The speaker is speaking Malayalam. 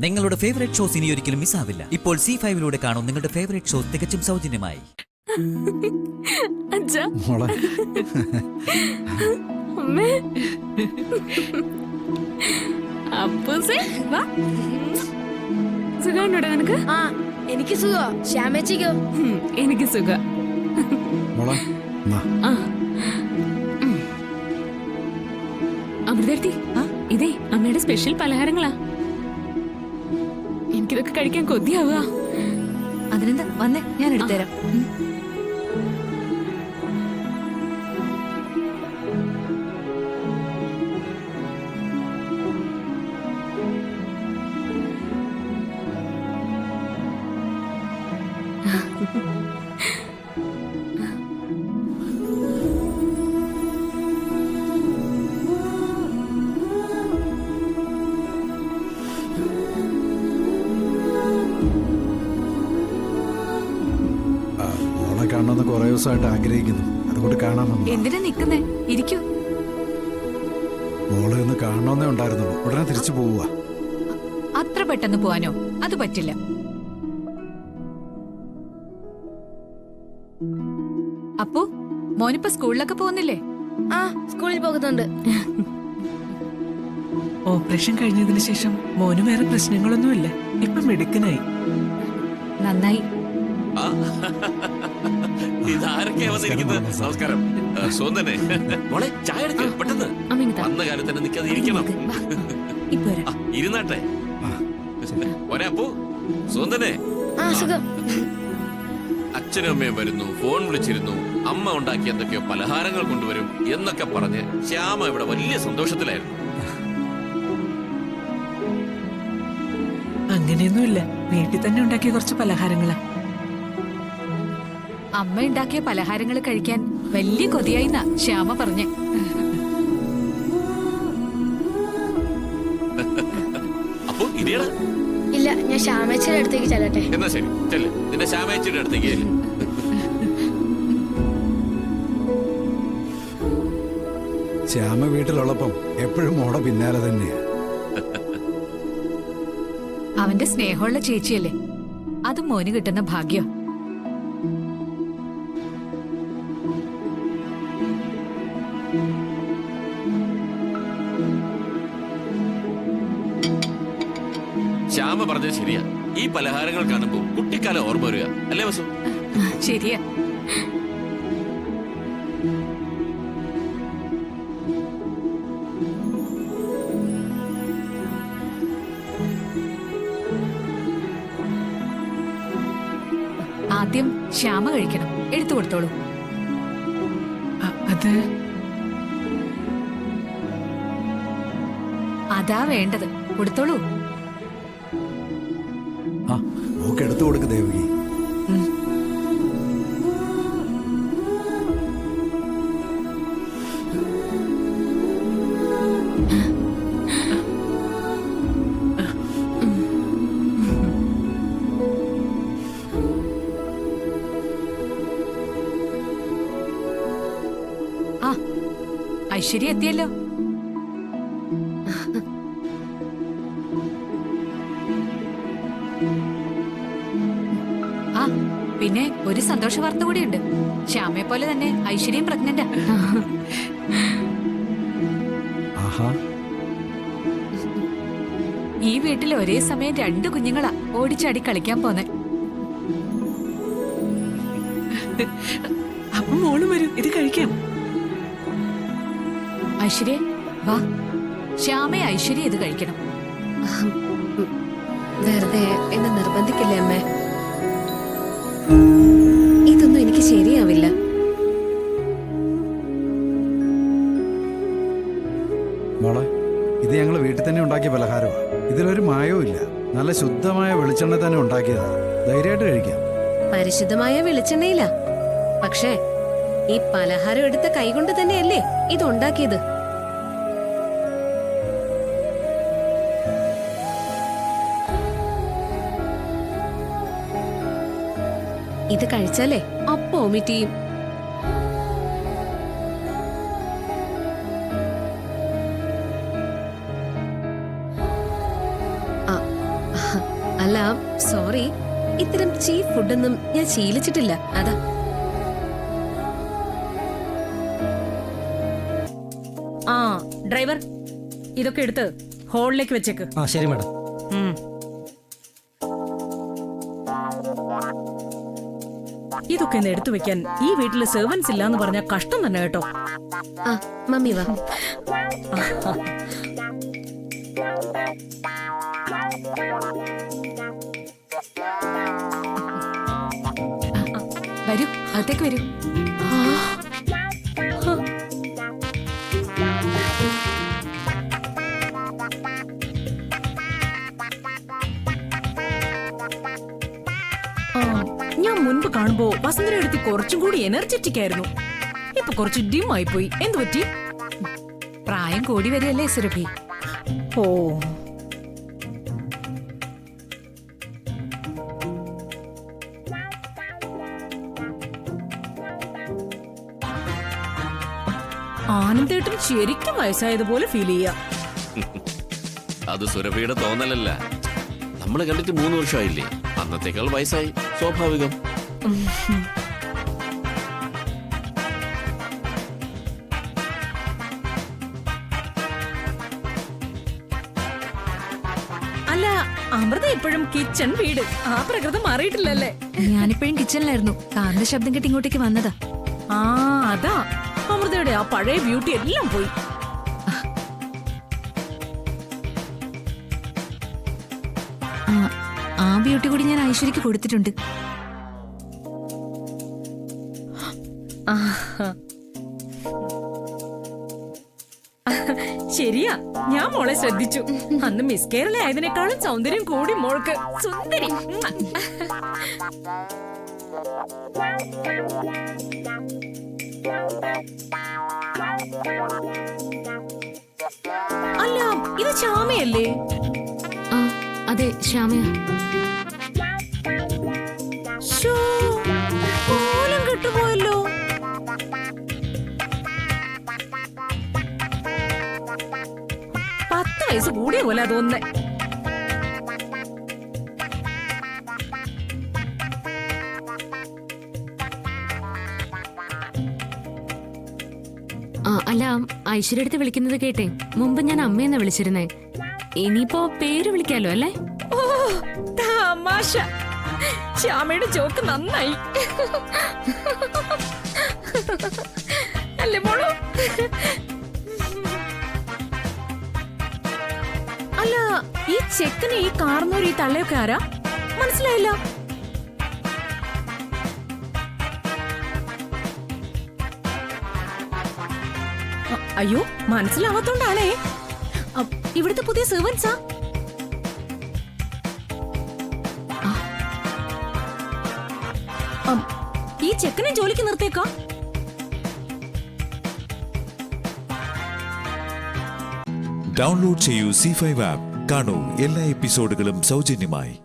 നിങ്ങളുടെ ഫേവറേറ്റ് ഷോസ് ഇനി ഒരിക്കലും മിസ്സാവില്ല. ഇപ്പോൾ C5 കാണും നിങ്ങളുടെ ഫേവറേറ്റ് ഷോസ് തികച്ചും സൗജന്യമായി. സുഖമുണ്ടോ നിനക്ക്? എനിക്ക് സുഖം. ശ്യാമേച്ചിക്കോ? എനിക്ക് സുഖം. അമൃതേർത്തി, ഇതേ അമ്മയുടെ സ്പെഷ്യൽ പലഹാരങ്ങളാ. എനിക്കിതൊക്കെ കഴിക്കാൻ കൊതിയാവുക. അതിനെന്താ വന്നേ, ഞാൻ എടുത്തുതരാം. കാണണമെന്ന് കുറെ ദിവസമായിട്ട് ആഗ്രഹിക്കുന്നു. അതുകൊണ്ട് കാണാൻ വന്നു. എന്തിനാ നിക്കുന്നേ? ഇരിക്കൂ. മോളെ ഒന്ന് കാണണമെന്നേ ഉണ്ടായിരുന്നുള്ളൂ. ഉടനെ തിരിച്ചു പോവുക. അത്ര പെട്ടെന്ന് പോവാനോ? അത് പറ്റില്ല. അപ്പോ മോനിപ്പോ സ്കൂളിലൊക്കെ പോകുന്നില്ലേ? സ്കൂളിൽ പോകുന്നുണ്ട്. ഓപ്പറേഷൻ കഴിഞ്ഞതിന് ശേഷം മോന് വേറെ പ്രശ്നങ്ങളൊന്നുമില്ല. ഇപ്പൊ മിടുക്കനായി. നന്നായി. ഇതാരൊക്കെയാ വന്നിരിക്കുന്നത്? നമസ്കാരം. സോന്തനെ മോളെ ചായ എടുക്ക് പെട്ടെന്ന്. വന്ന കാലത്ത് തന്നെ നിൽക്കാതെ ഇരിക്കണം. ഇരുന്നാട്ടെ. ഒരേ അപ്പു സോന്തനെ. അച്ഛനും അമ്മയും വരുന്നു, ഫോൺ വിളിച്ചിരുന്നു, അമ്മ ഉണ്ടാക്കി എന്തൊക്കെയോ പലഹാരങ്ങൾ കൊണ്ടുവരും എന്നൊക്കെ പറഞ്ഞ് ശ്യാമ ഇവിടെ വലിയ സന്തോഷത്തിലായിരുന്നു. അങ്ങനെയൊന്നുമില്ല, വീട്ടിൽ തന്നെ ഉണ്ടാക്കിയ കുറച്ച് പലഹാരങ്ങളാ. അമ്മ ഉണ്ടാക്കിയ പലഹാരങ്ങൾ കഴിക്കാൻ വലിയ കൊതിയായിന്നാ ശ്യാമ പറഞ്ഞേ. അപ്പൊ ഇതേടാ. ഇല്ല, ഞാൻ ശ്യാമേച്ചിയുടെ അടുത്തേക്ക് ചെല്ലട്ടെ. എന്നാ ശരി, ചെല്ല്. നിന്റെ ശ്യാമേച്ചിയുടെ അടുത്തേക്ക് ചെല്ല്. ശ്യാമ വീട്ടിലുള്ളപ്പം എപ്പോഴും മോടെ പിന്നാലെ തന്നെയാ. അവന്റെ സ്നേഹമുള്ള ചേച്ചിയല്ലേ, അത് മോന് കിട്ടുന്ന ഭാഗ്യം. ശ്യാമ പറഞ്ഞത് ശരിയാ. ഈ പലഹാരങ്ങൾ കാണുമ്പോ കുട്ടിക്കാലം ഓർമ്മ വരിക അല്ലേ വസു? ശരിയാ. ആദ്യം ശ്യാമ കഴിക്കണം. എടുത്തു കൊടുത്തോളൂ. അത് അതാ വേണ്ടത്. കൊടുത്തോളൂ. മോക്ക് എടുത്തു കൊടുക്ക് ദേവകി. ഐശ്വര്യ എത്തിയല്ലോ. പിന്നെ ഒരു സന്തോഷ വാർത്ത കൂടിയുണ്ട്. ശ്യാമയെ പോലെ തന്നെ ഐശ്വര്യം പ്രഗ്നന്റാ. ഈ വീട്ടിൽ ഒരേ സമയം 2 കുഞ്ഞുങ്ങളാ ഓടിച്ചാടി കളിക്കാൻ പോന്നെ. അപ്പൊ മോള് വരും, ഇത് കഴിക്കാം. ഐശ്വര്യ വാ. ശ്യാമയെ ഐശ്വര്യ ഇത് കഴിക്കണം. വെറുതെ എന്നെ നിർബന്ധിക്കില്ലേ അമ്മേ. ഇതൊന്നും എനിക്ക് ശരിയാവില്ല. മോളെ, ഇത് ഞങ്ങൾ വീട്ടിൽ തന്നെ ഉണ്ടാക്കിയ പലഹാരമാണ്. ഇതിലൊരു മായവും ഇല്ല. നല്ല ശുദ്ധമായ വെളിച്ചെണ്ണ തന്നെ ഉണ്ടാക്കിയതാ. ധൈര്യമായിട്ട് കഴിക്കാം. പരിശുദ്ധമായ വെളിച്ചെണ്ണയില്ല. പക്ഷേ ഈ പലഹാരം എടുത്ത കൈകൊണ്ട് തന്നെയല്ലേ ഇത് ഉണ്ടാക്കിയത്. ഇത് കഴിച്ചാലേ അപ്പൊ വൊമിറ്റ് ചെയ്യും. അല്ല സോറി, ഇത്തരം ചീപ്പ് ഫുഡൊന്നും ഞാൻ ശീലിച്ചിട്ടില്ല, അതാ. ആ ഡ്രൈവർ, ഇതൊക്കെ എടുത്ത് ഹോളിലേക്ക് വെച്ചേക്ക്. ആ ശരി മാഡം. ഇതൊക്കെ ഒന്ന് എടുത്തു വെക്കാൻ ഈ വീട്ടില് സെർവൻസ് ഇല്ലാന്ന് പറഞ്ഞ കഷ്ടം തന്നെ കേട്ടോ. ആ മമ്മി വാ. വരൂ, അകത്തേക്ക് വരൂ. ഞാൻ മുൻപ് കാണുമ്പോ വസുന്ധര എടുത്ത് കുറച്ചും കൂടി എനർജറ്റിക് ആയിരുന്നു. ഇപ്പൊ കുറച്ച് ഡിം ആയി പോയി. എന്തു പറ്റി? പ്രായം കൂടി വരികയല്ലേ സുരഭി. ഓ, ആനന്ദേട്ടൻ ശരിക്കും വയസ്സായതുപോലെ ഫീൽ ചെയ്യാം. അത് സുരഭിയുടെ തോന്നലല്ല. നമ്മൾ കണ്ടിട്ട് 3 വർഷമായില്ലേ, അന്നത്തേക്കാൾ വയസ്സായി, സ്വാഭാവികം. അല്ല, അമൃത ഇപ്പോഴും കിച്ചൺ വീട് ആ പ്രകൃതം മാറിയിട്ടില്ലല്ലേ? ഞാനിപ്പോഴും കിച്ചണിലായിരുന്നു. കാറിന്റെ ശബ്ദം കേട്ട് ഇങ്ങോട്ടേക്ക് വന്നതാ. ആ അതാ, അമൃതയുടെ ആ പഴയ ബ്യൂട്ടി എല്ലാം പോയി. ആ ബ്യൂട്ടി കൂടി ഞാൻ ഐശ്വര്യക്ക് കൊടുത്തിട്ടുണ്ട്. ശരിയാ, ഞാൻ മോളെ ശ്രദ്ധിച്ചു. അന്ന് മിസ് കേരള ആയതിനേക്കാളും സൗന്ദര്യം കൂടി മോൾക്ക്. സുന്ദരി. അല്ല, ഇത് ശ്യാമയല്ലേ? ആ അതെ, ശ്യാമയ. ശ്ശോ, കോലം കെട്ടുപോയല്ലോ. പത്ത് വയസ്സ് കൂടിയ പോലെ തോന്നുന്നേ. അല്ല, ഐശ്വര്യടുത്ത് വിളിക്കുന്നത് കേട്ടേ. മുമ്പ് ഞാൻ അമ്മയെന്നാ വിളിച്ചിരുന്നേ. ഇനിയിപ്പോ പേര് വിളിക്കാലോ അല്ലേ? ഓ, തമാശ. ശ്യാമയുടെ ജോക്ക് നന്നായി അല്ലേ മോളോ? അല്ല, ഈ ചെക്കന് ഈ കാർന്നൂർ ഈ തള്ളയൊക്കെ ആരാ? മനസ്സിലായില്ല. അയ്യോ, മനസ്സിലാവാത്തോണ്ടാണേ. ഇവിടുത്തെ പുതിയ സെർവൻസാ. ഈ ചെക്കനെ ജോലിക്ക് നിർത്തേക്കാം. ഡൗൺലോഡ് ചെയ്യൂ C5 ആപ്പ്. കാണൂ എല്ലാ എപ്പിസോഡുകളും സൗജന്യമായി.